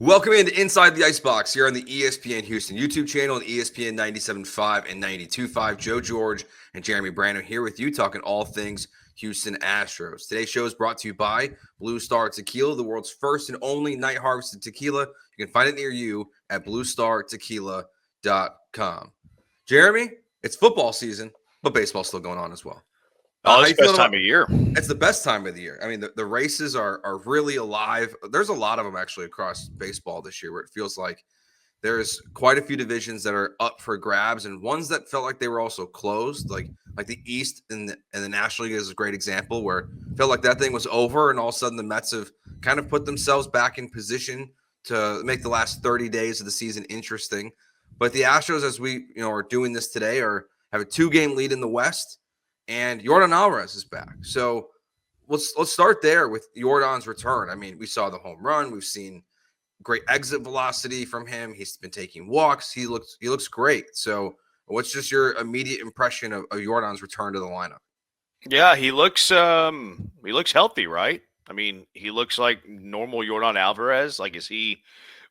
Welcome into Inside the Icebox here on the ESPN Houston YouTube channel and ESPN 97.5 and 92.5. Joe George and Jeremy Brando here with you talking all things Houston Astros. Today's show is brought to you by Blue Star Tequila, the world's first and only night harvested tequila. You can find it near you at bluestartequila.com. Jeremy, it's football season, but baseball's still going on as well. It's the best time of year. It's the best time of the year. I mean, the races are really alive. There's a lot of them actually across baseball this year where it feels like there's quite a few divisions that are up for grabs and ones that felt like they were also closed. Like the East and the National League is a great example where it felt like that thing was over and all of a sudden the Mets have kind of put themselves back in position to make the last 30 days of the season interesting. But the Astros, as we are doing this today, have a 2-game lead in the West. And Yordan Alvarez is back. So let's start there with Yordan's return. I mean, we saw the home run. We've seen great exit velocity from him. He's been taking walks. He looks great. So what's just your immediate impression of Yordan's return to the lineup? Yeah, he looks healthy, right? I mean, he looks like normal Yordan Alvarez. Like, is he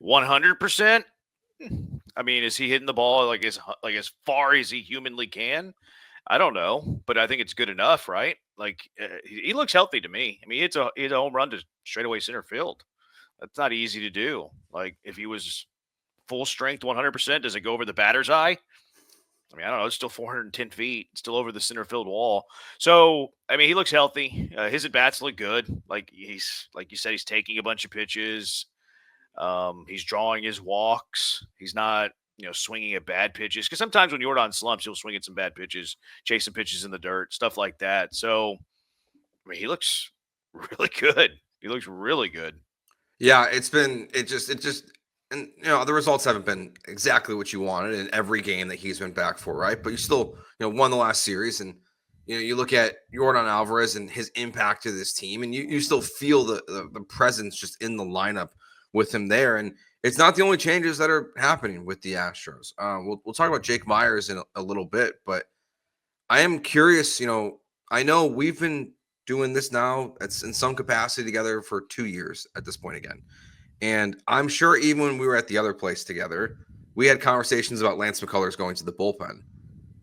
100%? I mean, is he hitting the ball like as far as he humanly can? I don't know, but I think it's good enough, right? Like, he looks healthy to me. I mean, it's a home run to straightaway center field. That's not easy to do. Like, if he was full strength 100%, does it go over the batter's eye? I mean, I don't know. It's still 410 feet. It's still over the center field wall. So, I mean, he looks healthy. His at-bats look good. Like, he's, like you said, he's taking a bunch of pitches. He's drawing his walks. He's not swinging at bad pitches. Because sometimes when Yordan slumps, he'll swing at some bad pitches, chase some pitches in the dirt, stuff like that. So, I mean, he looks really good. He looks really good. Yeah, it just, and the results haven't been exactly what you wanted in every game that he's been back for, right? But you still, won the last series, and you look at Yordan Alvarez and his impact to this team, and you still feel the presence just in the lineup with him there. And it's not the only changes that are happening with the Astros. We'll talk about Jake Meyers in a little bit, but I am curious. I know we've been doing this now. It's in some capacity together for 2 years at this point again. And I'm sure even when we were at the other place together, we had conversations about Lance McCullers going to the bullpen.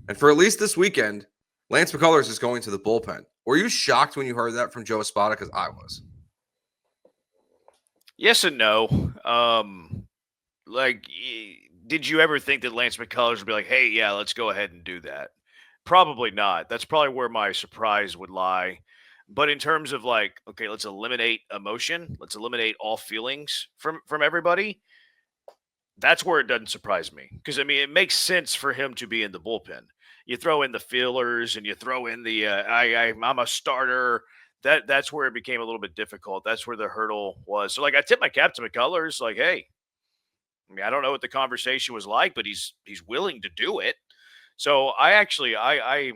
And for at least this weekend, Lance McCullers is going to the bullpen. Were you shocked when you heard that from Joe Espada? Because I was. Yes and no. Did you ever think that Lance McCullers would be like, hey, yeah, let's go ahead and do that? Probably not. That's probably where my surprise would lie. But in terms of like, okay, let's eliminate emotion. Let's eliminate all feelings from everybody. That's where it doesn't surprise me. Because, I mean, it makes sense for him to be in the bullpen. You throw in the fillers and you throw in the I'm a starter. That's where it became a little bit difficult. That's where the hurdle was. So, like, I tip my cap to McCullers, like, hey, I mean, I don't know what the conversation was like, but he's willing to do it. So I actually I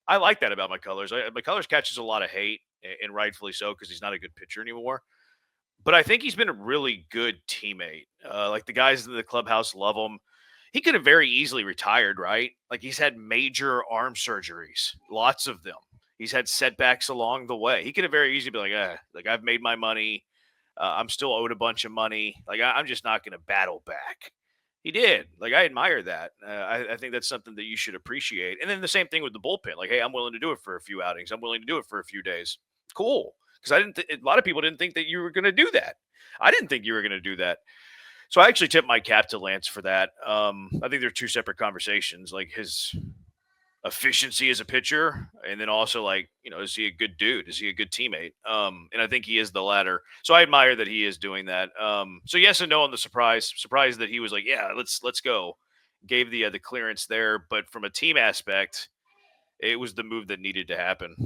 like that about McCullers. McCullers catches a lot of hate, and rightfully so, because he's not a good pitcher anymore. But I think he's been a really good teammate. Like, the guys in the clubhouse love him. He could have very easily retired, right? Like, he's had major arm surgeries, lots of them. He's had setbacks along the way. He could have very easily been like, I've made my money. I'm still owed a bunch of money. Like, I'm just not going to battle back. He did. Like, I admire that. I think that's something that you should appreciate. And then the same thing with the bullpen. Like, hey, I'm willing to do it for a few outings. I'm willing to do it for a few days. Cool. Because a lot of people didn't think that you were going to do that. I didn't think you were going to do that. So I actually tip my cap to Lance for that. I think they're two separate conversations. Like, his efficiency as a pitcher, and then also, like, is he a good dude? Is he a good teammate? And I think he is the latter. So I admire that he is doing that. So yes and no on the surprise that he was like, yeah, let's go. Gave the clearance there, but from a team aspect, it was the move that needed to happen.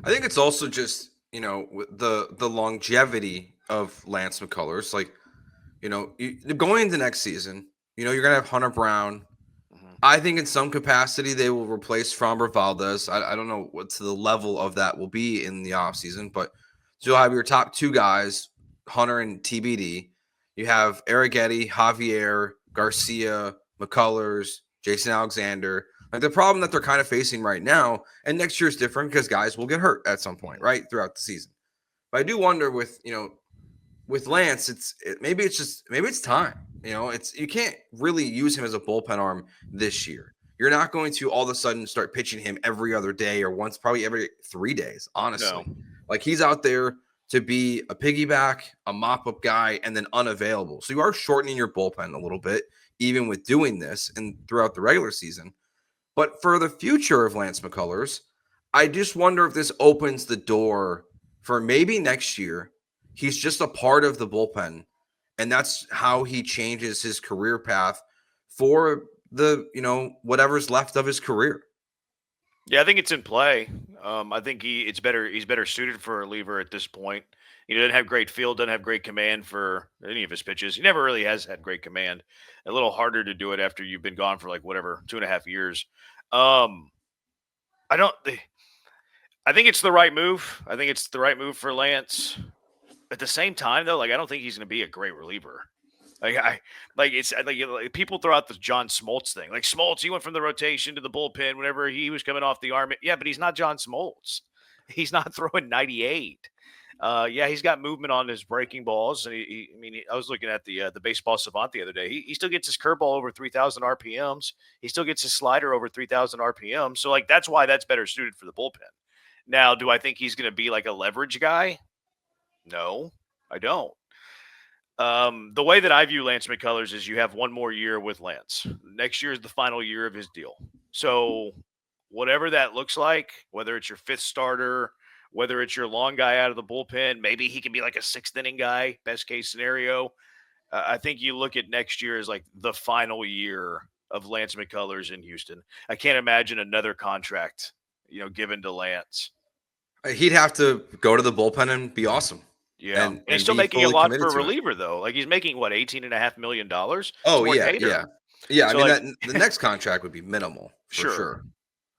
I think it's also just the longevity of Lance McCullers. Like, going into next season, you're gonna have Hunter Brown. I think in some capacity they will replace Framber Valdez. I don't know what the level of that will be in the offseason, but you'll have your top two guys, Hunter and TBD. You have Arrighetti, Javier, Garcia, McCullers, Jason Alexander. Like, the problem that they're kind of facing right now, and next year is different because guys will get hurt at some point, right, throughout the season. But I do wonder with, with Lance, maybe it's time. You can't really use him as a bullpen arm this year. You're not going to all of a sudden start pitching him every other day or once, probably every 3 days. No. Honestly, like he's out there to be a piggyback, a mop up guy, and then unavailable. So you are shortening your bullpen a little bit, even with doing this and throughout the regular season. But for the future of Lance McCullers, I just wonder if this opens the door for maybe next year. He's just a part of the bullpen, and that's how he changes his career path for whatever's left of his career. Yeah, I think it's in play. I think he's better suited for a reliever at this point. He doesn't have great feel, doesn't have great command for any of his pitches. He never really has had great command. A little harder to do it after you've been gone for like whatever 2.5 years. Um, I don't. I think it's the right move. I think it's the right move for Lance. At the same time, though, like I don't think he's going to be a great reliever. It's like people throw out the John Smoltz thing. Like Smoltz, he went from the rotation to the bullpen whenever he was coming off the arm. Yeah, but he's not John Smoltz. He's not throwing 98. Yeah, he's got movement on his breaking balls, and I was looking at the baseball savant the other day. He still gets his curveball over 3,000 RPMs. He still gets his slider over 3,000 RPMs. So like that's why that's better suited for the bullpen. Now, do I think he's going to be like a leverage guy? No, I don't. The way that I view Lance McCullers is you have one more year with Lance. Next year is the final year of his deal. So whatever that looks like, whether it's your fifth starter, whether it's your long guy out of the bullpen, maybe he can be like a sixth inning guy, best case scenario. I think you look at next year as like the final year of Lance McCullers in Houston. I can't imagine another contract, given to Lance. He'd have to go to the bullpen and be awesome. Yeah. And He's still be making a fully lot committed for a to it. reliever, though. Like he's making what, $18.5 million? It's Oh more yeah, Hader. yeah. I So mean like, the next contract would be minimal for sure.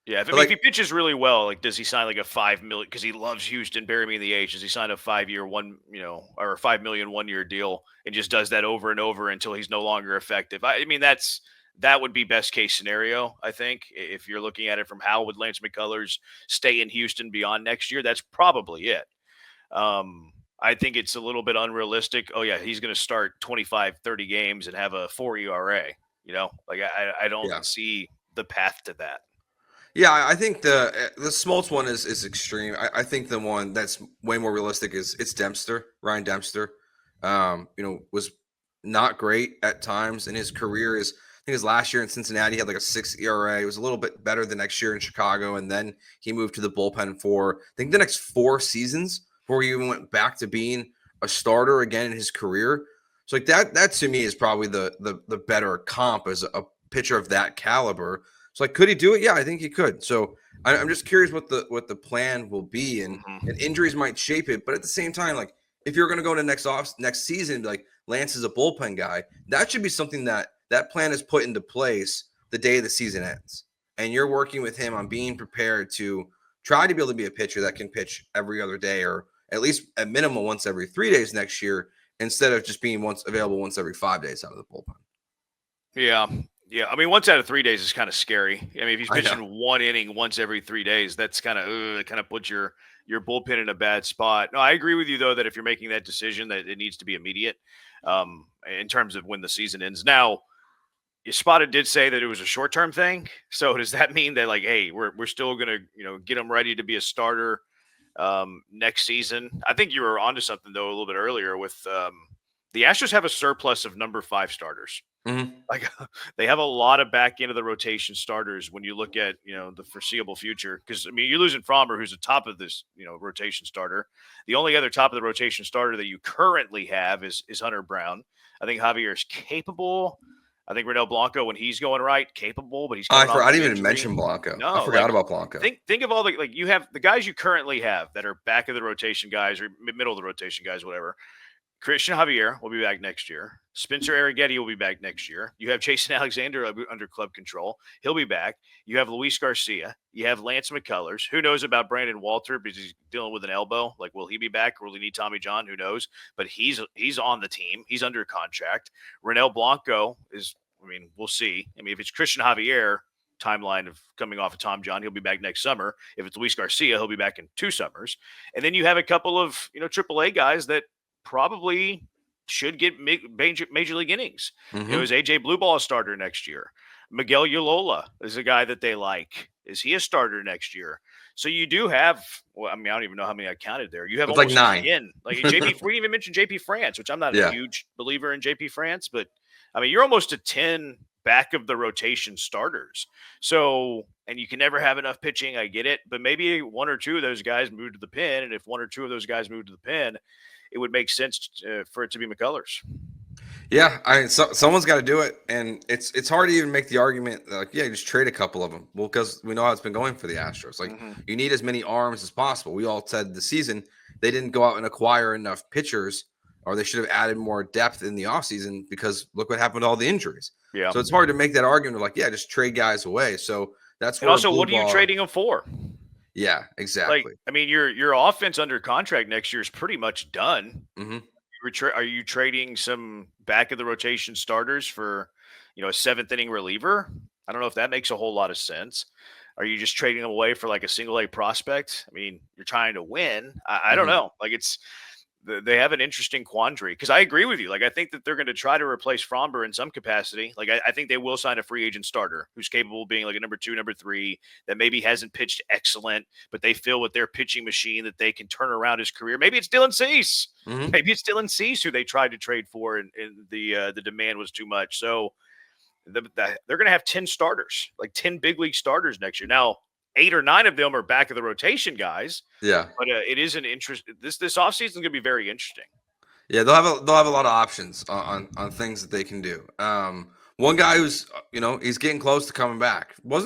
Yeah, But if he pitches really well, like does he sign like a $5 million because he loves Houston, bury me in the H? Does he sign a 5 year or a $5 million 1 year deal and just does that over and over until he's no longer effective? I mean that would be best case scenario. I think if you're looking at it from how would Lance McCullers stay in Houston beyond next year, that's probably it. I think it's a little bit unrealistic. Oh yeah, he's going to start 25, 30 games and have a 4 ERA. Like I don't Yeah. see the path to that. Yeah, I think the Smoltz one is extreme. I think the one that's way more realistic it's Dempster, Ryan Dempster. Was not great at times in his career. I think his last year in Cincinnati he had like a 6 ERA. It was a little bit better the next year in Chicago, and then he moved to the bullpen for I think the next 4 seasons before he even went back to being a starter again in his career. So like that to me is probably the better comp as a pitcher of that caliber. So like, could he do it? Yeah, I think he could. So I'm just curious what the plan will be, and injuries might shape it. But at the same time, like if you're going to go to next season, like Lance is a bullpen guy, that should be something that plan is put into place the day the season ends, and you're working with him on being prepared to try to be able to be a pitcher that can pitch every other day, or at least at minimum once every 3 days next year, instead of just being available once every 5 days out of the bullpen. Yeah. Yeah. I mean, once out of 3 days is kind of scary. I mean, if he's pitching one inning once every 3 days, that's kind of puts your bullpen in a bad spot. No, I agree with you though, that if you're making that decision that it needs to be immediate, in terms of when the season ends. Now, Spotted did say that it was a short-term thing. So does that mean that like, hey, we're still going to, get him ready to be a starter next season? I think you were onto something though a little bit earlier with the Astros have a surplus of number 5 starters. Mm-hmm. Like they have a lot of back end of the rotation starters when you look at the foreseeable future. Because I mean you're losing Framber, who's the top of this rotation starter. The only other top of the rotation starter that you currently have is Hunter Brown. I think Javier is capable. I think Renel Blanco, when he's going right, capable, but he's. I didn't even mention Blanco. No, I forgot about Blanco. Think of all the you have the guys you currently have that are back of the rotation guys or middle of the rotation guys, whatever. Christian Javier will be back next year. Spencer Arrighetti will be back next year. You have Jason Alexander under club control. He'll be back. You have Luis Garcia. You have Lance McCullers. Who knows about Brandon Walter because he's dealing with an elbow. Like, will he be back? Will he need Tommy John? Who knows? But he's on the team. He's under contract. Renel Blanco is, we'll see. If it's Christian Javier, timeline of coming off of Tom John, he'll be back next summer. If it's Luis Garcia, he'll be back in 2 summers. And then you have a couple of, AAA guys that probably should get major league innings. Mm-hmm. Is AJ Blue Ball a starter next year? Miguel Yolola is a guy that they like. Is he a starter next year? So you do have, well, I mean, I don't even know how many I counted there. You have It's like almost 9. 10. Like JP, we didn't even mention JP France, which I'm not a Yeah. huge believer in JP France, but I mean, you're almost to 10 back of the rotation starters. So, and you can never have enough pitching. I get it, but maybe one or two of those guys move to the pen. And if one or two of those guys move to the pen, it would make sense for it to be McCullers. Yeah, someone's got to do it, and it's hard to even make the argument that, like, yeah, just trade a couple of them. Well, because we know how it's been going for the Astros. Like, you need as many arms as possible. We all said the season they didn't go out and acquire enough pitchers, or they should have added more depth in the offseason because look what happened to all the injuries. Yeah. So it's hard to make that argument of like, yeah, just trade guys away. So that's and where also, what are you trading them for? Yeah, exactly. Like, I mean, your offense under contract next year is pretty much done. Mm-hmm. Are you trading some back of the rotation starters for, a 7th inning reliever? I don't know if that makes a whole lot of sense. Are you just trading them away for like a single A prospect? I mean, you're trying to win. I don't know. Like they have an interesting quandary because I agree with you. Like, I think that they're going to try to replace Framber in some capacity. Like, I think they will sign a free agent starter who's capable of being like a number 2, number 3 that maybe hasn't pitched excellent, but they feel with their pitching machine that they can turn around his career. Maybe it's Dylan Cease. Maybe it's Dylan Cease who they tried to trade for, and the demand was too much. So they're going to have 10 starters, like 10 big league starters next year. Now, 8 or 9 of them are back of the rotation guys. Yeah, but it is an interest. This offseason is going to be very interesting. Yeah, they'll have a lot of options on things that they can do. One guy who's he's getting close to coming back. I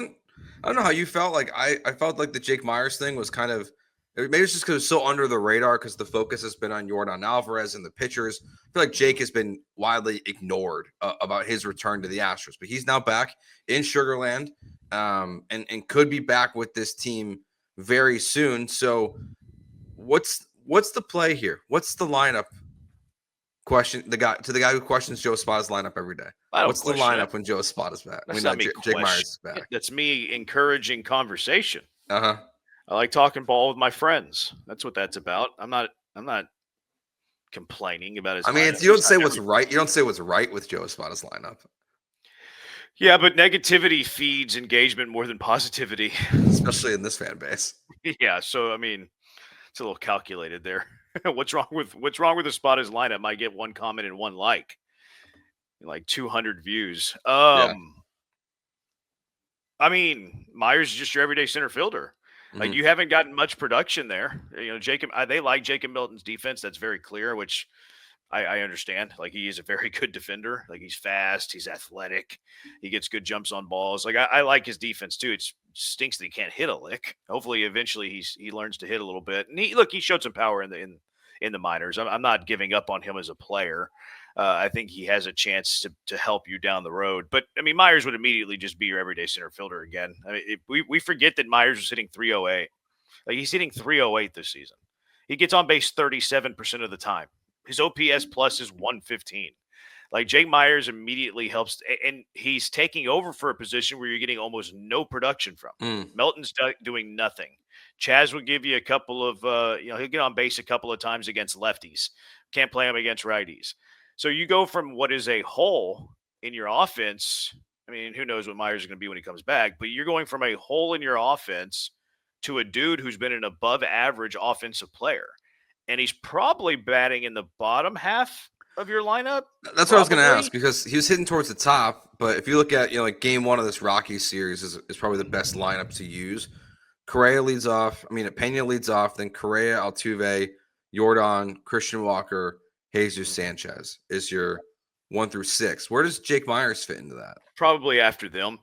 don't know how you felt. Like I felt like the Jake Meyers thing was kind of, maybe it's just because it's so under the radar because the focus has been on Yordan Alvarez and the pitchers. I feel like Jake has been widely ignored about his return to the Astros, but he's now back in Sugarland, and could be back with this team very soon. So what's the play here? What's the lineup? Question the guy who questions Joe Espada's lineup every day. What's the lineup when Joe Espada's back? That's not me Jake Meyers is back. That's me encouraging conversation. I like talking ball with my friends. That's what that's about. I'm not complaining about his. I mean, you don't say what's right. You don't say what's right with Joe Espada's lineup. Yeah, but negativity feeds engagement more than positivity, especially in this fan base. Yeah, so I mean, it's a little calculated there. What's wrong with Espada's lineup? Might get 1 comment and 1 like 200 views. Yeah. I mean, Meyers is just your everyday center fielder. Like, you haven't gotten much production there. Jacob, they like Jacob Milton's defense. That's very clear, which I understand. Like, he is a very good defender. Like, he's fast, he's athletic, he gets good jumps on balls. Like, I like his defense too. It stinks that he can't hit a lick. Hopefully, eventually he learns to hit a little bit. And he showed some power in the minors. I'm not giving up on him as a player. I think he has a chance to help you down the road. But I mean, Meyers would immediately just be your everyday center fielder again. I mean, we forget that Meyers was hitting 308. Like, he's hitting 308 this season. He gets on base 37% of the time. His OPS plus is 115. Like, Jake Meyers immediately helps, and he's taking over for a position where you're getting almost no production from. Melton's doing nothing. Chaz will give you a couple of, he'll get on base a couple of times against lefties. Can't play him against righties. So you go from what is a hole in your offense. I mean, who knows what Meyers is going to be when he comes back, but you're going from a hole in your offense to a dude who's been an above average offensive player. And he's probably batting in the bottom half of your lineup. That's what I was going to ask, because he was hitting towards the top. But if you look at, like game 1 of this Rockies series is probably the best lineup to use. Correa leads off. I mean, Pena leads off. Then Correa, Altuve, Yordan, Christian Walker, Jesus Sanchez is your 1 through 6. Where does Jake Meyers fit into that? Probably after them.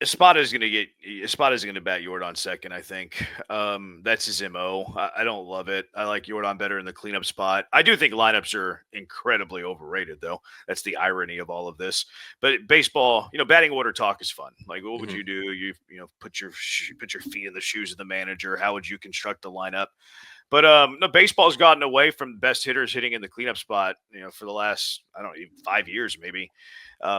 Espada's going to bat Yordan second, I think. That's his MO. I don't love it. I like Yordan better in the cleanup spot. I do think lineups are incredibly overrated, though. That's the irony of all of this. But baseball, batting order talk is fun. Like, what would you do? You put your feet in the shoes of the manager. How would you construct the lineup? But no, baseball's gotten away from the best hitters hitting in the cleanup spot, for the last, I don't know, 5 years maybe.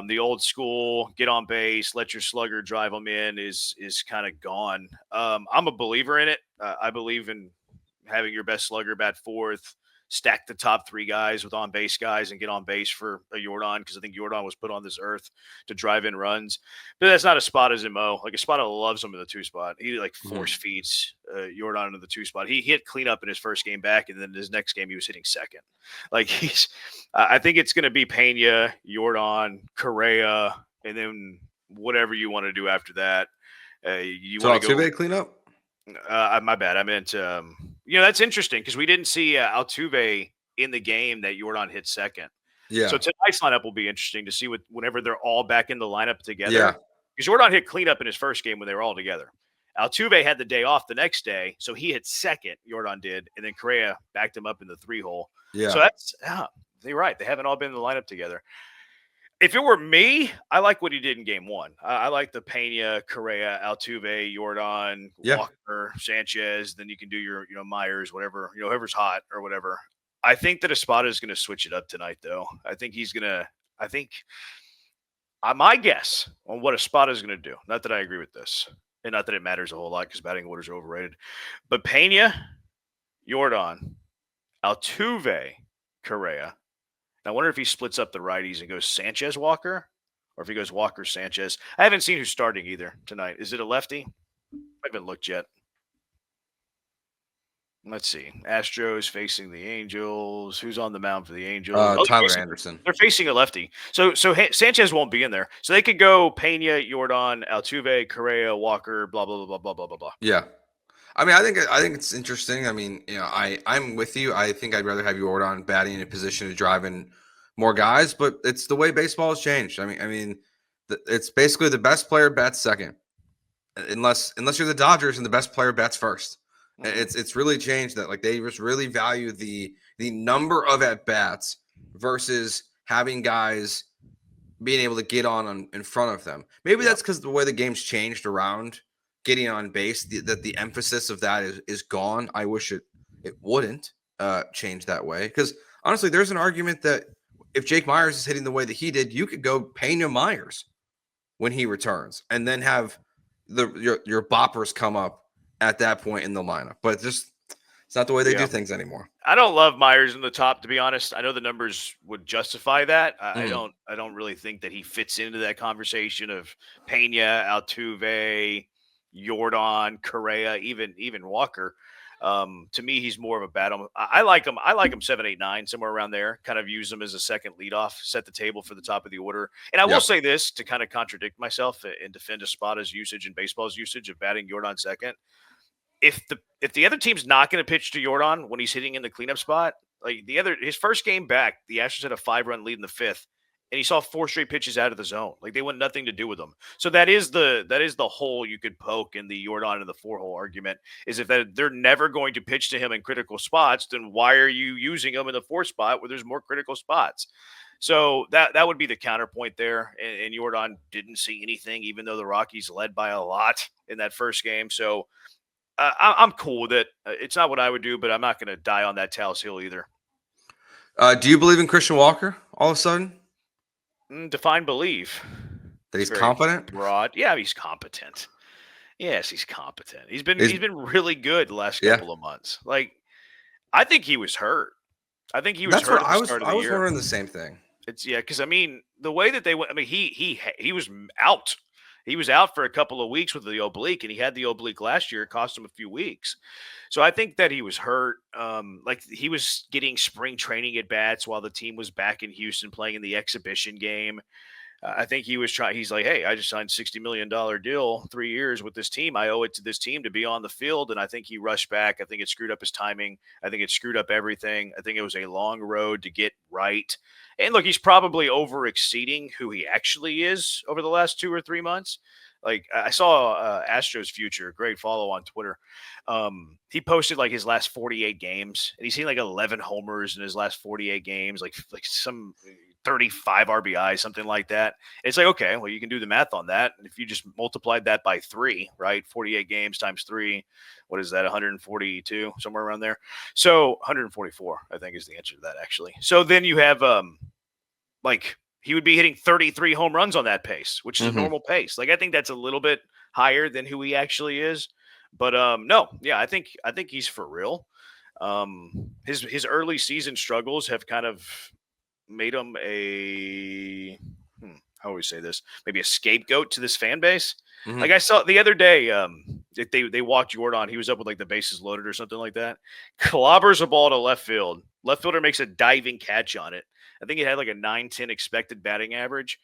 The old school get on base, let your slugger drive them in is kind of gone. I'm a believer in it. I believe in having your best slugger bat fourth, stack the top 3 guys with on base guys and get on base for a Yordan, because I think Yordan was put on this earth to drive in runs. But that's not Espada's MO. Like, Espada loves him in the 2 spot. He like force feeds Yordan into the 2 spot. He hit cleanup in his first game back, and then his next game he was hitting second. Like, I think it's going to be Pena, Yordan, Correa, and then whatever you want to do after that. You want to go Altuve cleanup? My bad. I meant, that's interesting because we didn't see Altuve in the game that Yordan hit second. Yeah. So tonight's lineup will be interesting to see whenever they're all back in the lineup together. Yeah. Because Yordan hit cleanup in his first game when they were all together. Altuve had the day off the next day, so he hit second, Yordan did, and then Correa backed him up in the 3-hole. Yeah. So that's, you're right. They haven't all been in the lineup together. If it were me, I like what he did in game 1. I like the Pena, Correa, Altuve, Yordan, Walker, Sanchez. Then you can do your, Meyers, whatever, whoever's hot or whatever. I think that Espada is going to switch it up tonight, though. I think he's going to, my guess on what Espada is going to do, not that I agree with this, and not that it matters a whole lot because batting orders are overrated, but Pena, Yordan, Altuve, Correa. I wonder if he splits up the righties and goes Sanchez Walker, or if he goes Walker Sanchez. I haven't seen who's starting either tonight. Is it a lefty? I haven't looked yet. Let's see. Astros facing the Angels. Who's on the mound for the Angels? Tyler Anderson. They're facing a lefty. So Sanchez won't be in there. So they could go Pena, Yordan, Altuve, Correa, Walker, blah, blah, blah, blah, blah, blah, blah. Yeah. I mean, I think it's interesting. I mean, I'm with you. I think I'd rather have Yordan batting in a position to drive in more guys, but it's the way baseball has changed. I mean, it's basically the best player bats second, unless you're the Dodgers and the best player bats first. It's really changed that. Like, they just really value the number of at bats versus having guys being able to get on in front of them. Maybe that's because the way the game's changed around getting on base, that the emphasis of that is gone. I wish it wouldn't change that way, because honestly, there's an argument that if Jake Meyers is hitting the way that he did, you could go Pena Meyers when he returns, and then have your boppers come up at that point in the lineup. But it's not the way they do things anymore. I don't love Meyers in the top, to be honest. I know the numbers would justify that. I don't really think that he fits into that conversation of Pena, Altuve, Yordan, Correa, even Walker. To me, he's more of a battle. I like him. I like him 7, 8, 9, somewhere around there. Kind of use him as a second leadoff, set the table for the top of the order. And I will say this to kind of contradict myself and defend Espada's usage and baseball's usage of batting Yordan second. If the other team's not going to pitch to Yordan when he's hitting in the cleanup spot, like his first game back, the Astros had a 5-run lead in the 5th. And he saw 4 straight pitches out of the zone. Like, they want nothing to do with him. So that is the hole you could poke in the Yordan and the 4-hole argument, is if they're never going to pitch to him in critical spots, then why are you using him in the 4th spot where there's more critical spots? So that would be the counterpoint there. And Yordan didn't see anything, even though the Rockies led by a lot in that first game. So I'm cool with it. It's not what I would do, but I'm not going to die on that Taos Hill either. Do you believe in Christian Walker all of a sudden? Define believe. That he's competent? Broad. Yeah, he's competent. Yes, he's competent. He's been really good the last couple of months. Like, I think he was hurt. I think he was hurt at the start of the year. I was wondering the same thing. Because I mean, the way that they went, I mean, he was out. He was out for a couple of weeks with the oblique, and he had the oblique last year. It cost him a few weeks. So I think that he was hurt. Like, he was getting spring training at bats while the team was back in Houston playing in the exhibition game. I think he was trying. He's like, hey, I just signed $60 million deal, 3 years with this team. I owe it to this team to be on the field. And I think he rushed back. I think it screwed up his timing. I think it screwed up everything. I think it was a long road to get right. And look, he's probably over exceeding who he actually is over the last 2 or 3 months. Like, I saw Astros Future, great follow on Twitter. He posted like his last 48 games, and he's seen like 11 homers in his last 48 games, like some 35 RBI, something like that. It's like, okay, well, you can do the math on that. And if you just multiplied that by 3, right? 48 games times 3, what is that? 142, somewhere around there. So 144, I think, is the answer to that, actually. So then you have he would be hitting 33 home runs on that pace, which is a normal pace. Like, I think that's a little bit higher than who he actually is. But no, yeah, I think he's for real. His early season struggles have kind of made him how do we say this? Maybe a scapegoat to this fan base. Like Mhm. I saw the other day, they walked Yordan. He was up with like the bases loaded or something like that. Clobbers a ball to left field. Left fielder makes a diving catch on it. I think he had like a 910 expected batting average.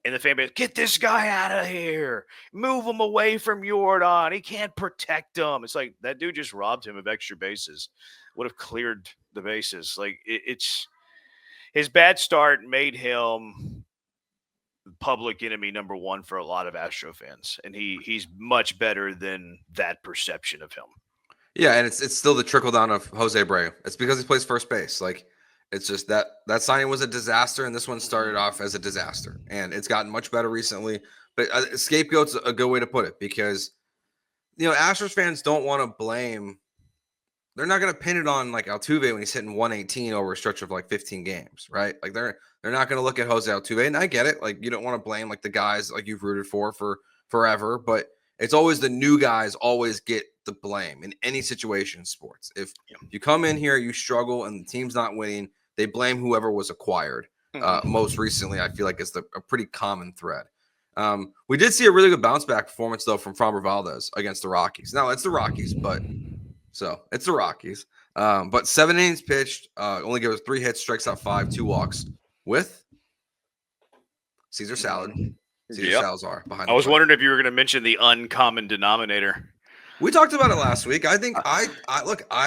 And the fan base, get this guy out of here. Move him away from Yordan. He can't protect him. It's like that dude just robbed him of extra bases. Would have cleared the bases. Like it's his bad start made him public enemy number one for a lot of Astro fans, and he's much better than that perception of him. Yeah, and it's still the trickle down of Jose Abreu. It's because he plays first base. Like it's just that signing was a disaster, and this one started off as a disaster, and it's gotten much better recently. But scapegoat's a good way to put it because Astros fans don't want to blame. They're not going to pin it on like Altuve when he's hitting 118 over a stretch of like 15 games, right? Like they're not going to look at Jose Altuve, and I get it. Like you don't want to blame like the guys like you've rooted for forever, but it's always the new guys always get the blame in any situation in sports. If you come in here, you struggle, and the team's not winning, they blame whoever was acquired. Most recently, I feel like it's a pretty common thread. We did see a really good bounce back performance though from Framber Valdez against the Rockies. Now it's the Rockies, but. So it's the Rockies. But 7 innings pitched, only gave us 3 hits, strikes out 5, 2 walks with Caesar Salazar behind I the was plate. wondering if you were going to mention the uncommon denominator. We talked about it last week. I think I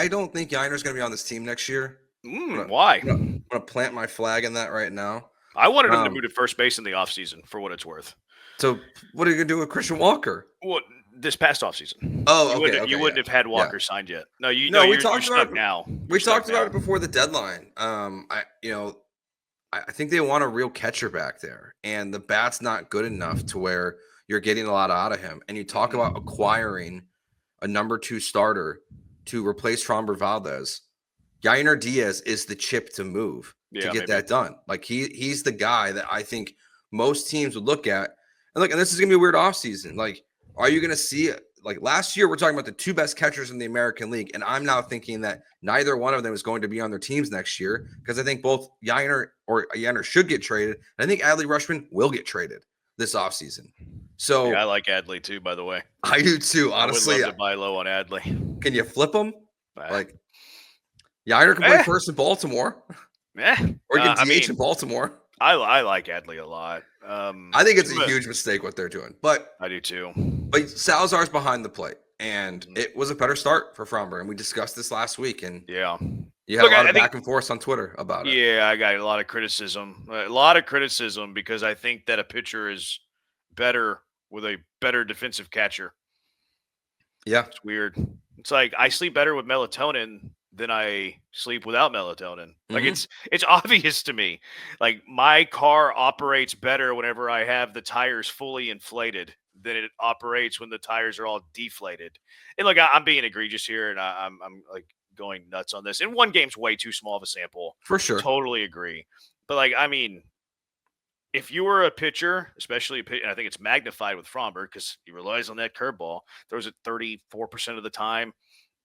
don't think Yiner's going to be on this team next year. Why? I'm going to plant my flag in that right now. I wanted him to move to first base in the offseason for what it's worth. So what are you going to do with Christian Walker? Well, this past offseason. Oh, you wouldn't have had Walker signed yet. No, we talked about it now. We talked about it before the deadline. I think they want a real catcher back there, and the bat's not good enough to where you're getting a lot out of him. And you talk about acquiring a number 2 starter to replace Framber Valdez. Yainer Diaz is the chip to move to get that done. Like he's the guy that I think most teams would look at. And this is gonna be a weird offseason. Like, are you gonna see it? Like last year, we're talking about the 2 best catchers in the American League, and I'm now thinking that neither one of them is going to be on their teams next year because I think both Yainer should get traded, and I think Adley Rutschman will get traded this offseason. So I like Adley too, by the way. I do too. Honestly, I would love to buy low on Adley. Can you flip him? Like Yainer can play first in Baltimore, or he can DH in Baltimore. I like Adley a lot. I think it's a huge mistake what they're doing, but I do too. But Salazar's behind the plate, and it was a better start for Framber, and we discussed this last week. And you had a lot of back and forth on Twitter about it. Yeah, I got a lot of criticism because I think that a pitcher is better with a better defensive catcher. Yeah, it's weird. It's like I sleep better with melatonin than I sleep without melatonin. Like it's obvious to me. Like my car operates better whenever I have the tires fully inflated than it operates when the tires are all deflated. And look, I'm being egregious here, and I'm like going nuts on this. And one game's way too small of a sample. For sure. Totally agree. But like, I mean, if you were a pitcher, especially and I think it's magnified with Framber because he relies on that curveball, throws it 34% of the time.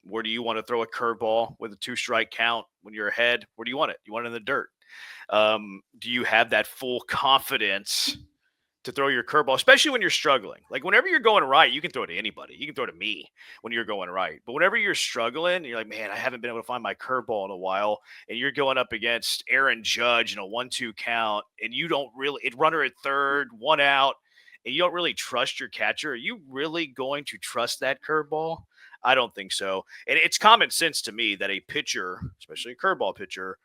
Where do you want to throw a curveball with a 2-strike count when you're ahead? Where do you want it? You want it in the dirt. Do you have that full confidence to throw your curveball, especially when you're struggling? Like whenever you're going right, you can throw it to anybody. You can throw it to me when you're going right. But whenever you're struggling, you're like, man, I haven't been able to find my curveball in a while. And you're going up against Aaron Judge in a 1-2 count, and you don't really, it runner at third, 1 out, and you don't really trust your catcher. Are you really going to trust that curveball? I don't think so. And it's common sense to me that a pitcher, especially a curveball pitcher,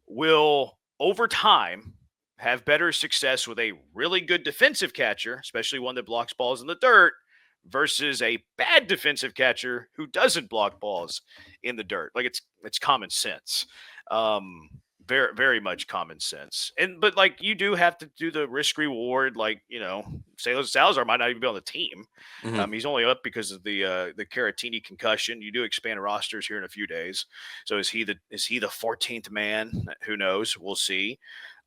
will over time have better success with a really good defensive catcher, especially one that blocks balls in the dirt, versus a bad defensive catcher who doesn't block balls in the dirt. Like it's common sense. Very, very much common sense. But like you do have to do the risk reward. Like, Salazar might not even be on the team. He's only up because of the Caratini concussion. You do expand rosters here in a few days. So is he the 14th man? Who knows? We'll see.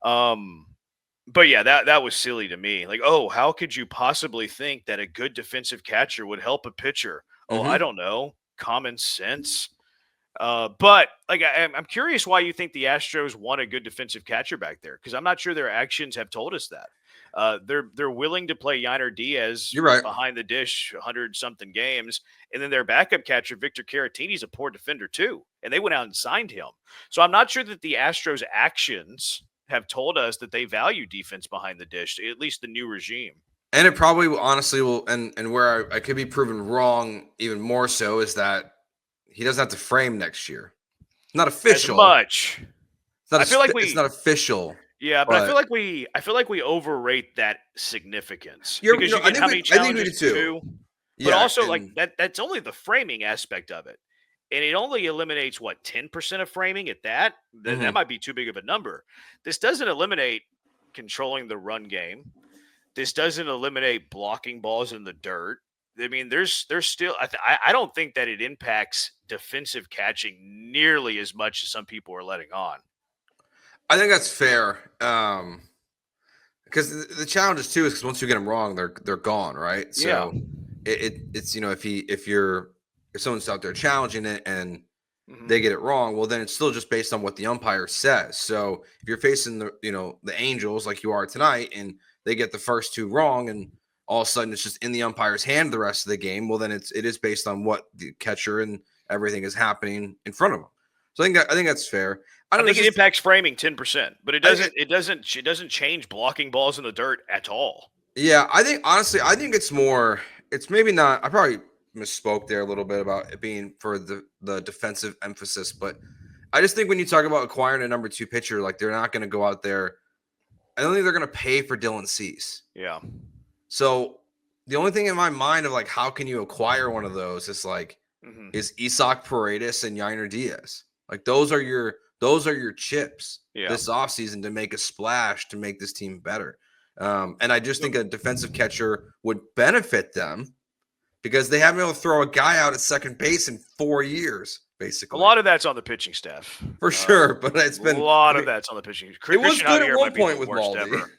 But yeah, that was silly to me. Like, oh, how could you possibly think that a good defensive catcher would help a pitcher? Oh, I don't know. Common sense. But like I'm curious why you think the Astros want a good defensive catcher back there, because I'm not sure their actions have told us that. They're willing to play Yiner Diaz You're right. behind the dish 100 something games, and then their backup catcher Victor Caratini's a poor defender too, and they went out and signed him. So I'm not sure that the Astros' actions have told us that they value defense behind the dish, at least the new regime. And it probably honestly will, and where I could be proven wrong even more so is that he doesn't have to frame next year. Not As official. much. It's not I feel like it's not official. Yeah, but But I feel like we overrate that significance you're, because you you know, I get think how we many I think we do challenges? too. Two. But Yeah, also like and that's only the framing aspect of it. And it only eliminates what 10% of framing at that. Then that mhm. might be too big of a number. This doesn't eliminate controlling the run game. This doesn't eliminate blocking balls in the dirt. I mean, there's still I don't think that it impacts defensive catching nearly as much as some people are letting on. I think that's fair. Because the challenge is too is because once you get them wrong, they're gone, right? Yeah. So it's if someone's out there challenging it and they Hmm. get it wrong, well then it's still just based on what the umpire says. So if you're facing the Angels like you are tonight and they get the first two wrong and all of a sudden it's just in the umpire's hand the rest of the game, well then it is based on what the catcher and everything is happening in front of them. So I think that's fair. I I don't know. think It's it just impacts framing 10%, but I, it doesn't change blocking balls in the dirt at all. Yeah, I think honestly, I think it's more. It's maybe not. I probably misspoke there a little bit about it being for the defensive emphasis, but I just think when you talk about acquiring a number two pitcher, like they're not going to go out there. I don't think they're going to pay for Dylan Cease. Yeah. So the only thing in my mind of like how can you acquire one of those is like Hmm. is Isak Paredes and Yainer Diaz. Like those are your chips Yeah. this offseason to make a splash to make this team better. And I just So think a defensive catcher would benefit them because they haven't been able to throw a guy out at second base in 4 years, a basically. lot of that's on the pitching staff. For sure. But A it's been I lot of mean, that's on the pitching. it was Christian good at Javier one might be the point with worst Maldi. ever.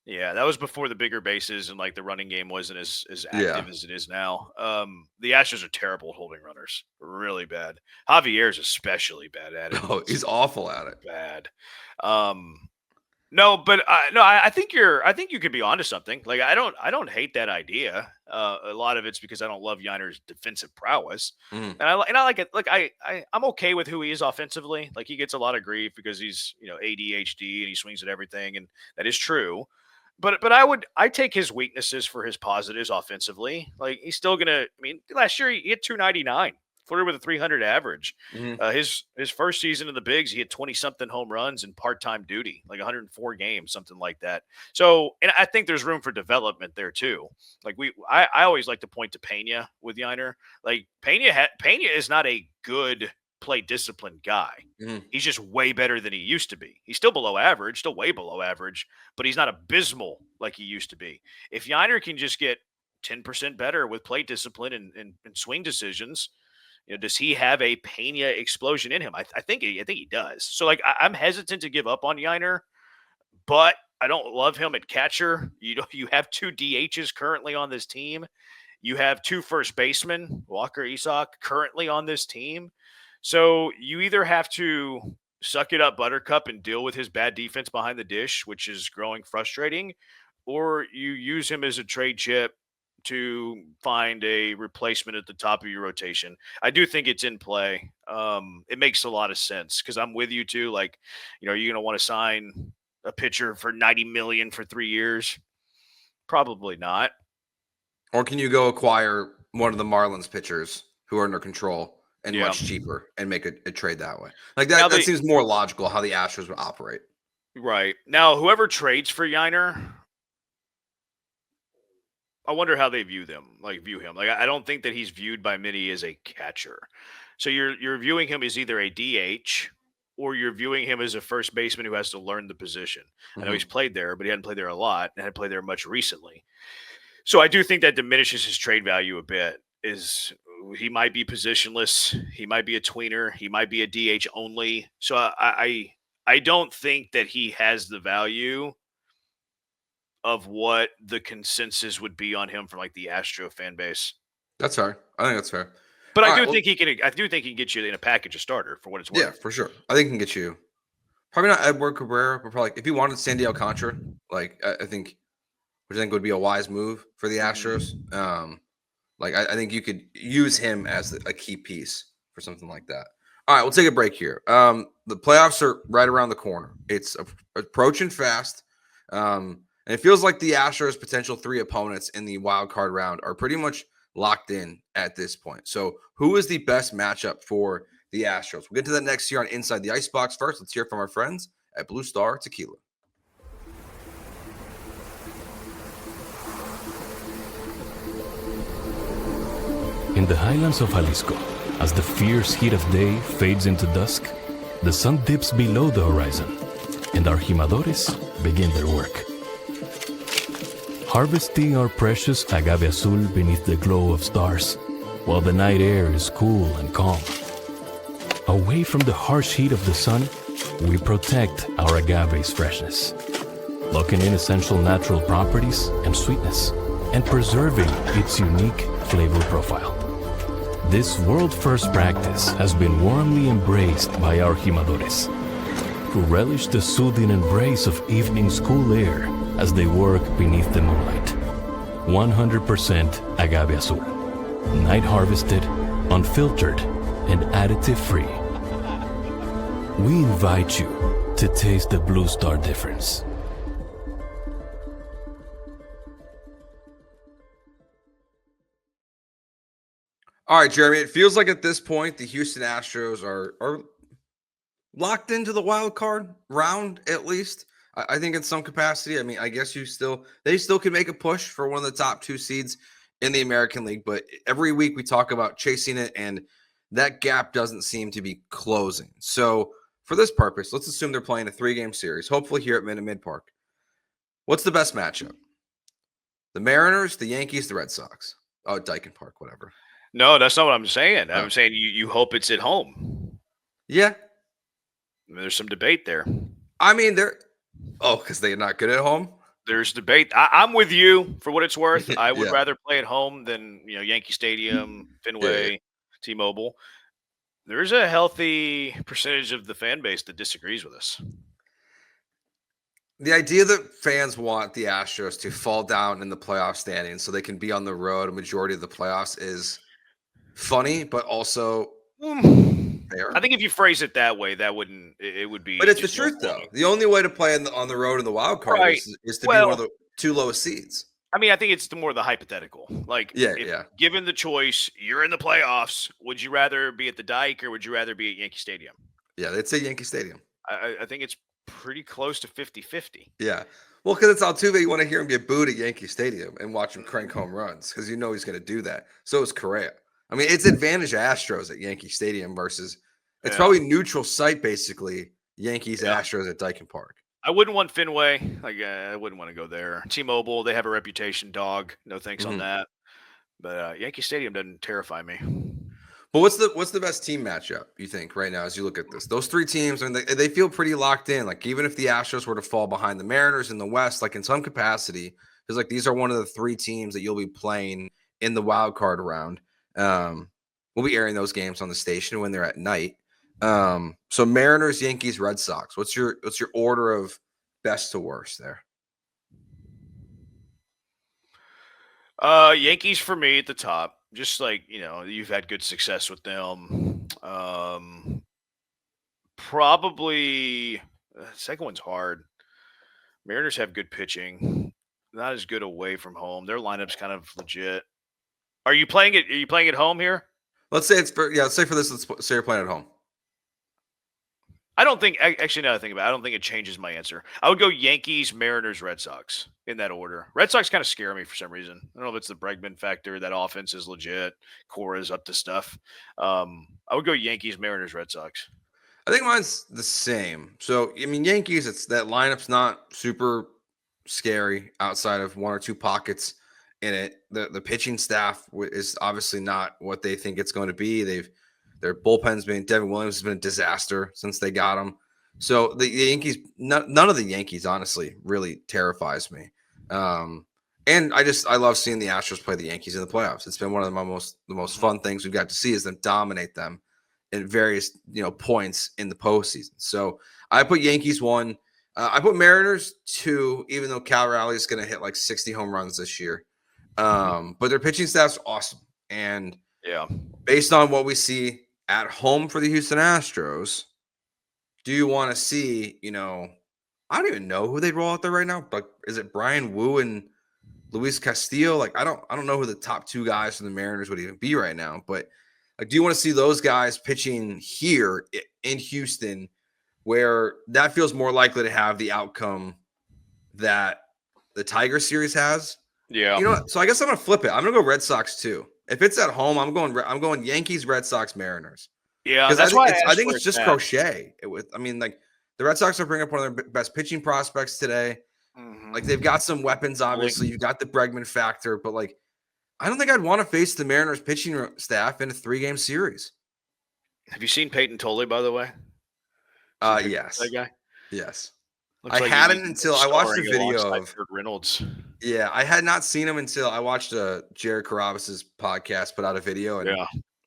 Yeah, that was before the bigger bases and like the running game wasn't as Yeah. active as it is now. The Astros are terrible at holding runners, really bad. Javier's especially bad at it. Oh, he's awful at it. Bad. Um, No, but no, I think you could be onto something. Like I don't hate that idea. A lot of it's because I don't love Yiner's defensive prowess, Mhm. and I like it. Like I'm okay with who he is offensively. Like he gets a lot of grief because he's ADHD and he swings at everything, and that is true. But I take his weaknesses for his positives offensively. Like he's still gonna. I mean, last year he hit 299, flirted with a 300 average. Mhm. His first season in the bigs, he had 20 something home runs in part time duty, like 104 games, something like that. So, and I think there's room for development there too. Like I always like to point to Pena with Yiner. Like Pena is not a good play disciplined guy. Mhm. He's just way better than he used to be. He's still below average, still way below average, but he's not abysmal like he used to be. If Yiner can just get 10% better with plate discipline and swing decisions, does he have a Pena explosion in him? I think he does. So like I'm hesitant to give up on Yiner, but I don't love him at catcher. You have two DHs currently on this team. You have two first basemen, Walker Isak, currently on this team. So you either have to suck it up, Buttercup, and deal with his bad defense behind the dish, which is growing frustrating, or you use him as a trade chip to find a replacement at the top of your rotation. I do think it's in play. It makes a lot of sense because I'm with you too. Like, you're gonna want to sign a pitcher for 90 million for 3 years. Probably not. Or can you go acquire one of the Marlins pitchers who are under control and Yeah. much cheaper and make a trade that way? Like Now that they seems more logical how the Astros would operate. right now, whoever trades for Yiner, I wonder how they view him. Like I don't think that he's viewed by many as a catcher. So you're viewing him as either a DH or you're viewing him as a first baseman who has to learn the position. I know he's Mhm. played there, but he hadn't played there a lot and hadn't played there much recently. So I do think that diminishes his trade value a bit. Is he might be positionless, he might be a tweener, he might be a DH only. So I don't think that he has the value of what the consensus would be on him from like the Astro fan base. That's fair. I think that's fair. But All I right, do well, think he can. I do think he can get you in a package a starter for what it's yeah, worth. for sure. I think he can get you probably not Edward Cabrera, but probably if he wanted Sandy Alcantara, like I think, which I think would be a wise move for the Astros. Mhm. Like I think you could use him as a key piece for something like that. All right, we'll take a break here. The playoffs are right around the corner. It's approaching fast, and it feels like the Astros' potential 3 opponents in the wild card round are pretty much locked in at this point. So, who is the best matchup for the Astros? We'll get to that next year on Inside the Icebox. First, let's hear from our friends at Blue Star Tequila. In the highlands of Jalisco, as the fierce heat of day fades into dusk, the sun dips below the horizon, and our jimadores begin their work. Harvesting our precious agave azul beneath the glow of stars, while the night air is cool and calm. Away from the harsh heat of the sun, we protect our agave's freshness, locking in essential natural properties and sweetness, and preserving its unique flavor profile. This world-first practice has been warmly embraced by our jimadores, who relish the soothing embrace of evening's cool air as they work beneath the moonlight. 100% agave azul, night harvested, unfiltered, and additive-free. We invite you to taste the Blue Star difference. All right, Jeremy. It feels like at this point the Houston Astros are locked into the wild card round at least. I think in some capacity. I mean, I guess they still can make a push for one of the top 2 seeds in the American League, but every week we talk about chasing it, and that gap doesn't seem to be closing. So for this purpose, let's assume they're playing a 3-game series, hopefully here at Minute Maid Park. What's the best matchup? The Mariners, the Yankees, the Red Sox. Oh, Dyken Park, whatever. No, that's not what I'm saying. Oh. I'm saying you hope it's at home. Yeah. There's some debate there. I mean, because they're not good at home. There's debate. I'm with you for what it's worth. I would Yeah. rather play at home than Yankee Stadium, Fenway, T-Mobile. There's a healthy percentage of the fan base that disagrees with us. The idea that fans want the Astros to fall down in the playoff standings so they can be on the road a majority of the playoffs is funny, but also fair. I think if you phrase it that way, it would be. But it's the just more truth, though. funny. The only way to play on the road in the wild card Right. is to be one of the 2 lowest seeds. I mean, I think it's more the hypothetical. Like, given the choice, you're in the playoffs. Would you rather be at the Dike or would you rather be at Yankee Stadium? Yeah, they'd say Yankee Stadium. I think it's pretty close to 50-50. Yeah. Well, because it's Altuve, you want to hear him get booed at Yankee Stadium and watch him crank home runs because you know he's going to do that. So is Correa. I mean, it's advantage Astros at Yankee Stadium versus it's probably neutral site, basically, Yankees, Astros at Dyken Park. I wouldn't want Fenway. I wouldn't want to go there. T-Mobile, they have a reputation, dog. No thanks on that. But Yankee Stadium doesn't terrify me. But what's the best team matchup, you think, right now as you look at this? Those 3 teams, I mean, they feel pretty locked in. Like, even if the Astros were to fall behind the Mariners in the West, like in some capacity, because like these are one of the 3 teams that you'll be playing in the wild card round. We'll be airing those games on the station when they're at night. So Mariners, Yankees, Red Sox. What's your order of best to worst there? Yankees for me at the top. Just like, you've had good success with them. Probably second one's hard. Mariners have good pitching. Not as good away from home. Their lineup's kind of legit. Are you playing at home here? Let's say let's say for this, let's say you're playing at home. I don't think, actually, now that I think about it, I don't think it changes my answer. I would go Yankees, Mariners, Red Sox in that order. Red Sox kind of scare me for some reason. I don't know if it's the Bregman factor. That offense is legit. Cora's up to stuff. I would go Yankees, Mariners, Red Sox. I think mine's the same. So, I mean, Yankees, it's that lineup's not super scary outside of 1 or 2 pockets in it. The pitching staff is obviously not what they think it's going to be. Their bullpen's been Devin Williams has been a disaster since they got him. So the Yankees, none of the Yankees, honestly, really terrifies me. And And I love seeing the Astros play the Yankees in the playoffs. It's been one of the most fun things we've got to see is them dominate them at various points in the postseason. So I put Yankees 1. I put Mariners 2, even though Cal Raleigh is going to hit like 60 home runs this year. But their pitching staff's awesome. And based on what we see at home for the Houston Astros, do you want to see, I don't even know who they'd roll out there right now, but is it Brian Wu and Luis Castillo? Like, I don't know who the top 2 guys from the Mariners would even be right now, but like, do you want to see those guys pitching here in Houston where that feels more likely to have the outcome that the Tiger series has? Yeah. So I guess I'm going to flip it. I'm going to go Red Sox too. If it's at home, I'm going Yankees, Red Sox, Mariners. Yeah, that's why I think it's just crochet. The Red Sox are bringing up one of their best pitching prospects today. Mm-hmm. Like, they've got some weapons, obviously. You've got the Bregman factor, but like, I don't think I'd want to face the Mariners pitching staff in a 3-game series. Have you seen Peyton Tolley, by the way? Yes. That guy? Yes. Looks I like hadn't until I watched a video of Kurt Reynolds. Yeah, I had not seen him until I watched Jared Carrabis's podcast put out a video, and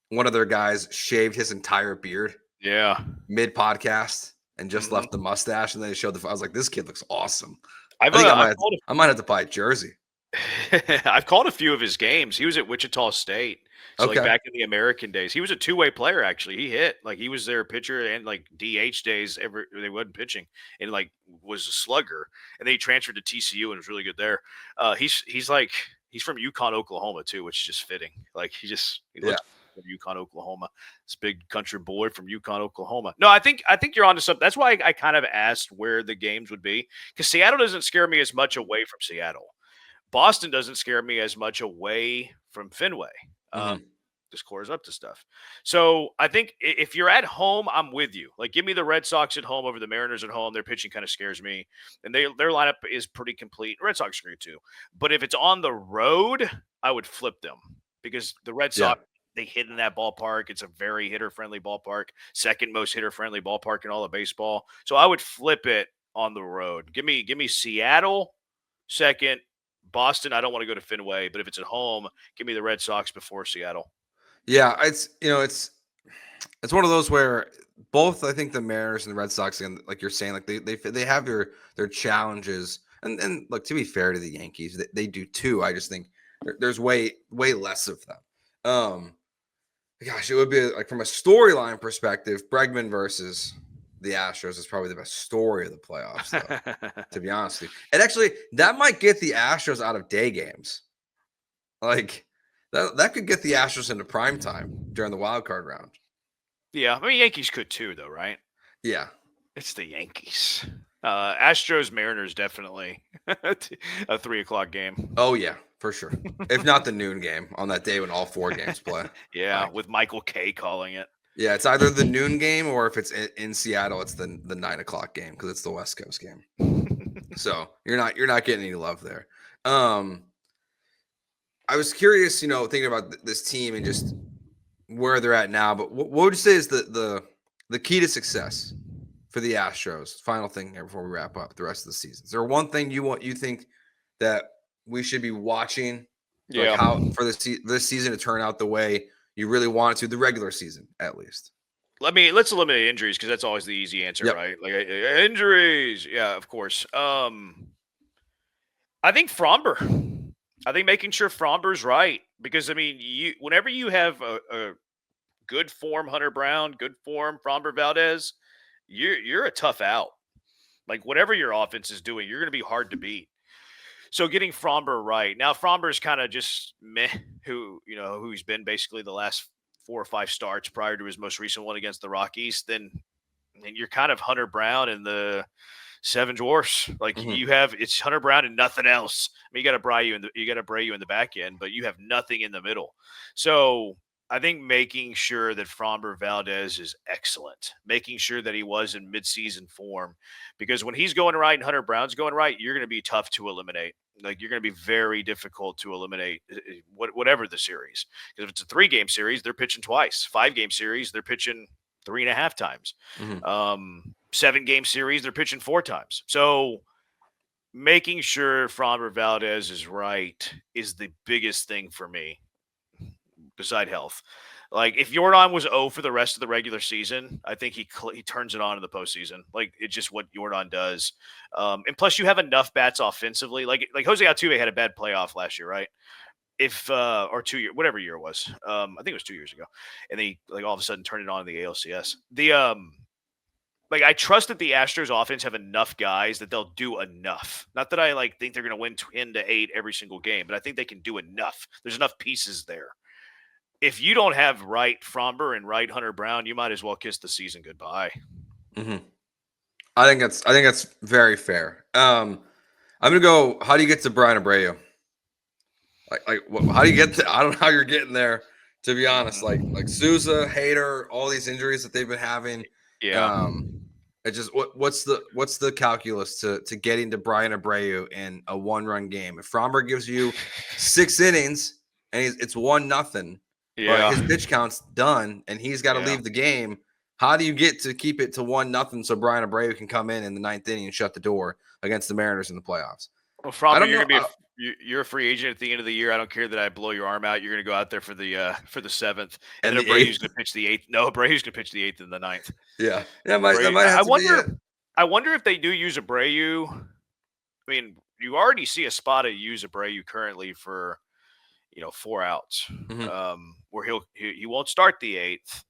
one of their guys shaved his entire beard. Yeah. Mid-podcast and just left the mustache, and then they showed I was like, this kid looks awesome. I might have to buy a jersey. I've called a few of his games. He was at Wichita State. So like back in the American days, he was a 2-way player. Actually, he hit like he was their pitcher and like DH days. They wasn't pitching and like was a slugger. And then he transferred to TCU and was really good there. He's from Yukon, Oklahoma too, which is just fitting. Like he looks from Yukon, Oklahoma. This big country boy from Yukon, Oklahoma. No, I think you're onto something. That's why I kind of asked where the games would be, because Seattle doesn't scare me as much away from Seattle. Boston doesn't scare me as much away from Fenway. Just cores up to stuff. So I think if you're at home, I'm with you. Like, give me the Red Sox at home over the Mariners at home. Their pitching kind of scares me, and their lineup is pretty complete. Red Sox screw too. But if it's on the road, I would flip them, because the Red Sox, they hit in that ballpark. It's a very hitter-friendly ballpark, second most hitter-friendly ballpark in all of baseball. So I would flip it on the road. Give me Seattle second. Boston, I don't want to go to Fenway, but if it's at home, give me the Red Sox before Seattle. Yeah, it's one of those where both, I think, the Mariners and the Red Sox, and like you're saying, like they have their challenges, and look, to be fair to the Yankees, they do too. I just think there's way less of them. Gosh, it would be like, from a storyline perspective, Bregman versus the Astros is probably the best story of the playoffs, though, to be honest with you. And actually, that might get the Astros out of day games. Like, that could get the Astros into prime time during the wild card round. Yeah, I mean, Yankees could too, though, right? Yeah. It's the Yankees. Astros, Mariners, definitely a 3:00 game. Oh, yeah, for sure. If not the noon game on that day when all 4 games play. Yeah, with Michael Kay calling it. Yeah, it's either the noon game, or if it's in Seattle, it's the 9:00 game, because it's the West Coast game. So you're not getting any love there. I was curious, thinking about this team and just where they're at now. But what would you say is the key to success for the Astros? Final thing here before we wrap up the rest of the season. Is there one thing you think that we should be watching? Like, how for this season to turn out the way you really want it to, the regular season at least? Let's eliminate injuries, because that's always the easy answer, right? Like, injuries, yeah, of course. I think Framber. I think making sure Framber's right, because I mean, whenever you have a good form Hunter Brown, good form Framber Valdez, you're a tough out. Like, whatever your offense is doing, you're going to be hard to beat. So getting Framber right. Now, Framber's kind of just meh, who he's been basically the last 4 or 5 starts prior to his most recent one against the Rockies. Then you're kind of Hunter Brown and the Seven Dwarfs. Like, it's Hunter Brown and nothing else. I mean, you got Abreu in the back end, but you have nothing in the middle. So I think making sure that Framber Valdez is excellent, making sure that he was in midseason form, because when he's going right and Hunter Brown's going right, you're going to be tough to eliminate. Like, you're going to be very difficult to eliminate whatever the series. Because if it's a 3-game series, they're pitching twice. 5-game series, they're pitching 3.5 times. 7-game series, they're pitching 4 times. So making sure Framber Valdez is right is the biggest thing for me, beside health. Like if Yordan was 0 for the rest of the regular season, I think he turns it on in the postseason. Like it's just what Yordan does. And plus, you have enough bats offensively. Like Jose Altuve had a bad playoff last year, right? If or 2 year, whatever year it was, I think it was 2 years ago, and they like all of a sudden turned it on in the ALCS. Like I trust that the Astros offense have enough guys that they'll do enough. Not that I like think they're going to win 10-8 every single game, but I think they can do enough. There's enough pieces there. If you don't have right Framber and right Hunter Brown, you might as well kiss the season goodbye. Mm-hmm. I think that's very fair. I'm gonna go. How do you get to Brian Abreu? How do you get to? I don't know how you're getting there. To be honest, like Souza, Hader, all these injuries that they've been having. Yeah. It just what's the calculus to getting to Brian Abreu in a 1-run game? If Framber gives you 6 innings and it's 1-0. Yeah. But his pitch count's done, and he's got to leave the game. How do you get to keep it to 1-0 so Brian Abreu can come in the 9th inning and shut the door against the Mariners in the playoffs? Well, Framber, you're a free agent at the end of the year. I don't care that I blow your arm out. You're going to go out there for the 7th, and then Abreu's going to pitch the 8th. No, Abreu's going to pitch the 8th and the 9th. Yeah, that might have to be it. I wonder if they do use Abreu. I mean, you already see a spot to use Abreu currently for 4 outs, where he won't start the 8th,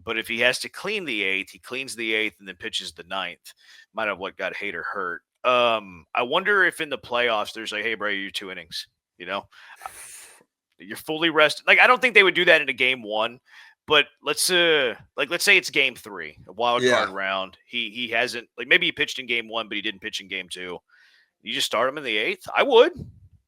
but if he has to clean the 8th, he cleans the 8th and then pitches the 9th. Might have what got Hader hurt. I wonder if in the playoffs there's like, hey, Abreu, you're 2 innings. You're fully rested. Like I don't think they would do that in a game 1, but let's say it's game 3, a wild card round. He hasn't maybe he pitched in game 1, but he didn't pitch in game 2. You just start him in the 8th. I would.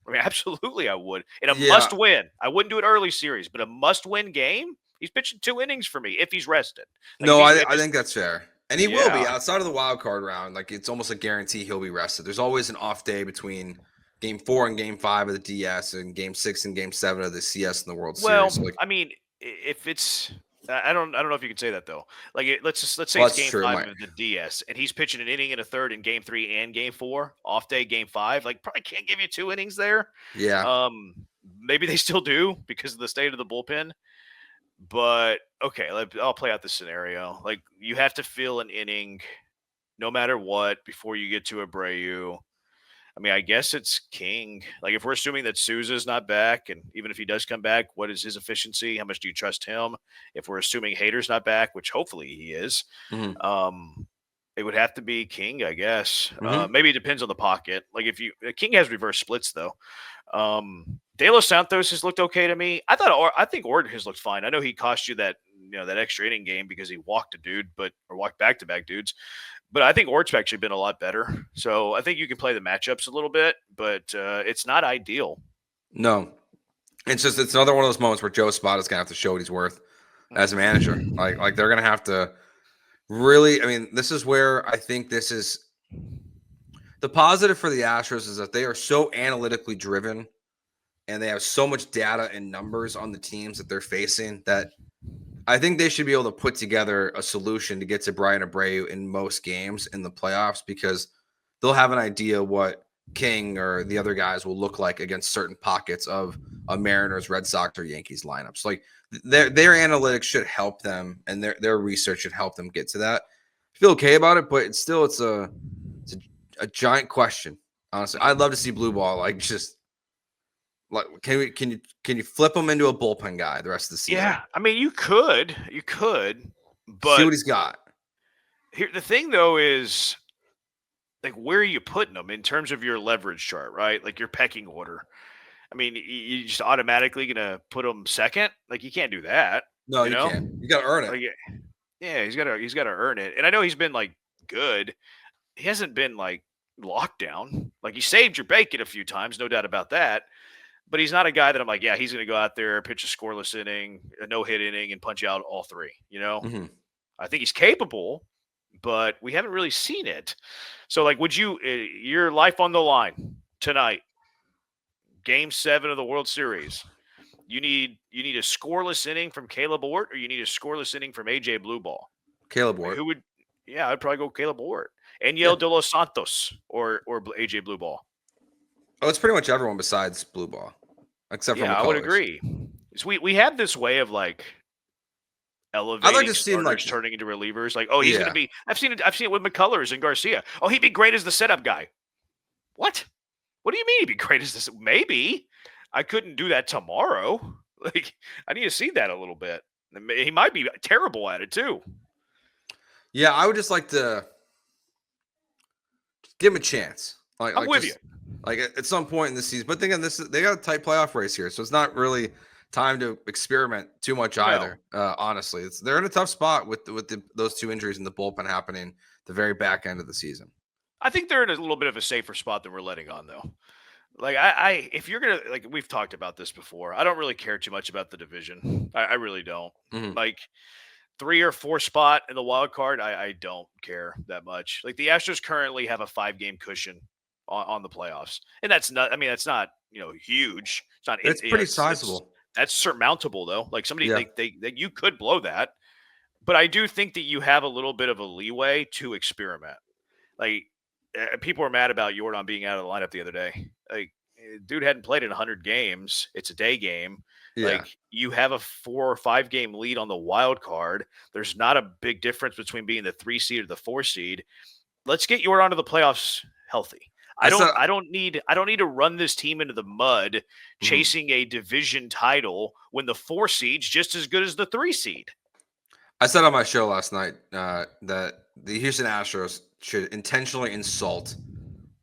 I mean, absolutely, I would. In a must-win. I wouldn't do it early series, but a must-win game, he's pitching 2 innings for me if he's rested. I think that's fair. And he will be outside of the wild card round. Like, it's almost a guarantee he'll be rested. There's always an off day between game 4 and game 5 of the DS and game 6 and game 7 of the CS in the World Series. Well, I mean, if it's – I don't know if you can say that though. Like let's say it's game 5 of the DS, and he's pitching an inning and a third in game 3 and game 4. Off day game 5, like probably can't give you 2 innings there. Yeah. Maybe they still do because of the state of the bullpen. But okay, I'll play out the scenario. Like you have to fill an inning, no matter what, before you get to Abreu. I mean, I guess it's King. Like, if we're assuming that Souza's not back, and even if he does come back, what is his efficiency? How much do you trust him? If we're assuming Hader's not back, which hopefully he is, it would have to be King, I guess. Maybe it depends on the pocket. Like, King has reverse splits, though. De Los Santos has looked okay to me. I think Orton has looked fine. I know he cost you that extra inning game because he walked a dude, or walked back-to-back dudes. But I think Ort's actually been a lot better. So I think you can play the matchups a little bit, but it's not ideal. No. It's another one of those moments where Joe Espada's going to have to show what he's worth as a manager. Like they're going to have to really – I mean, this is where I think this is – the positive for the Astros is that they are so analytically driven and they have so much data and numbers on the teams that they're facing that – I think they should be able to put together a solution to get to Brian Abreu in most games in the playoffs because they'll have an idea what King or the other guys will look like against certain pockets of a Mariners, Red Sox, or Yankees lineups. Like their analytics should help them, and their research should help them get to that. I feel okay about it, but it's a giant question. Honestly, I'd love to see Blue Ball can you flip him into a bullpen guy the rest of the season? Yeah, I mean you could, but see what he's got. Here, the thing though is, like, where are you putting him in terms of your leverage chart, right? Like your pecking order. I mean, you just automatically gonna put him second? Like you can't do that. No, you can't. You got to earn it. Like, yeah, he's got to earn it. And I know he's been like good. He hasn't been like locked down. Like he saved your bacon a few times, no doubt about that. But he's not a guy that I'm like, yeah, he's going to go out there, pitch a scoreless inning, a no-hit inning, and punch out all 3, I think he's capable, but we haven't really seen it. So, like, would you your life on the line tonight, Game 7 of the World Series, you need a scoreless inning from Caleb Ort, or you need a scoreless inning from AJ Blueball? Caleb Ort. I'd probably go Caleb Ort. Aniel de los Santos or AJ Blue Ball. Oh, it's pretty much everyone besides Blue Ball, except for McCullers. I would agree. So we have this way of like elevating starters turning into relievers. Like, oh, he's going to be. I've seen it with McCullers and Garcia. Oh, he'd be great as the setup guy. What? What do you mean he'd be great as this? Maybe I couldn't do that tomorrow. Like, I need to see that a little bit. He might be terrible at it too. Yeah, I would just like to give him a chance. I'm with you. Like at some point in the season, but again, they got a tight playoff race here, so it's not really time to experiment too much either. Honestly, they're in a tough spot with those two injuries in the bullpen happening the very back end of the season. I think they're in a little bit of a safer spot than we're letting on, though. Like if you're gonna, like, we've talked about this before, I don't really care too much about the division. I really don't. Mm-hmm. Like 3 or 4 spot in the wild card, I don't care that much. Like the Astros currently have a 5-game cushion on the playoffs, and that's not. I mean, that's not huge. It's not. It's pretty sizable. That's surmountable though. Like somebody they you could blow that, but I do think that you have a little bit of a leeway to experiment. Like people were mad about Yordan being out of the lineup the other day. Like dude hadn't played in 100 games. It's a day game. Yeah. Like you have a 4 or 5 game lead on the wild card. There's not a big difference between being the 3 seed or the 4 seed. Let's get Yordan to the playoffs healthy. I don't need to run this team into the mud chasing a division title when the 4 seed's just as good as the 3 seed. I said on my show last night that the Houston Astros should intentionally insult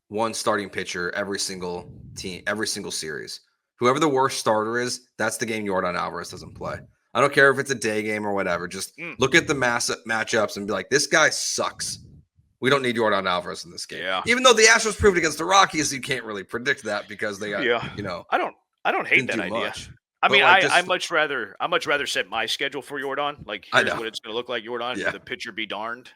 one starting pitcher every single series. Whoever the worst starter is, that's the game Yordan Alvarez doesn't play. I don't care if it's a day game or whatever. Just look at the matchups and be like, this guy sucks. We don't need Yordan Alvarez in this game. Yeah. Even though the Astros proved against the Rockies, you can't really predict that because they got, I don't hate that idea. Much. I mean, I much rather set my schedule for Yordan. Like, here's what it's going to look like, Yordan. The pitcher be darned.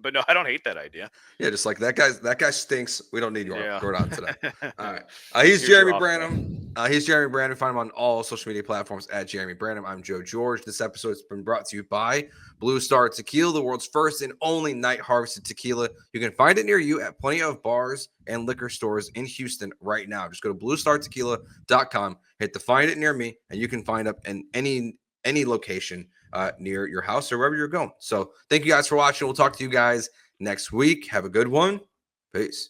But no, I don't hate that idea. Yeah, just like that guy stinks. We don't need Yordan today. All right. He's Jeremy Branham. He's Jeremy Branham. Find him on all social media platforms at Jeremy Branham. I'm Joe George. This episode has been brought to you by Blue Star Tequila, the world's first and only night harvested tequila. You can find it near you at plenty of bars and liquor stores in Houston right now. Just go to bluestartequila.com, hit the find it near me, and you can find up in any location near your house or wherever you're going. So thank you guys for watching. We'll talk to you guys next week. Have a good one. Peace.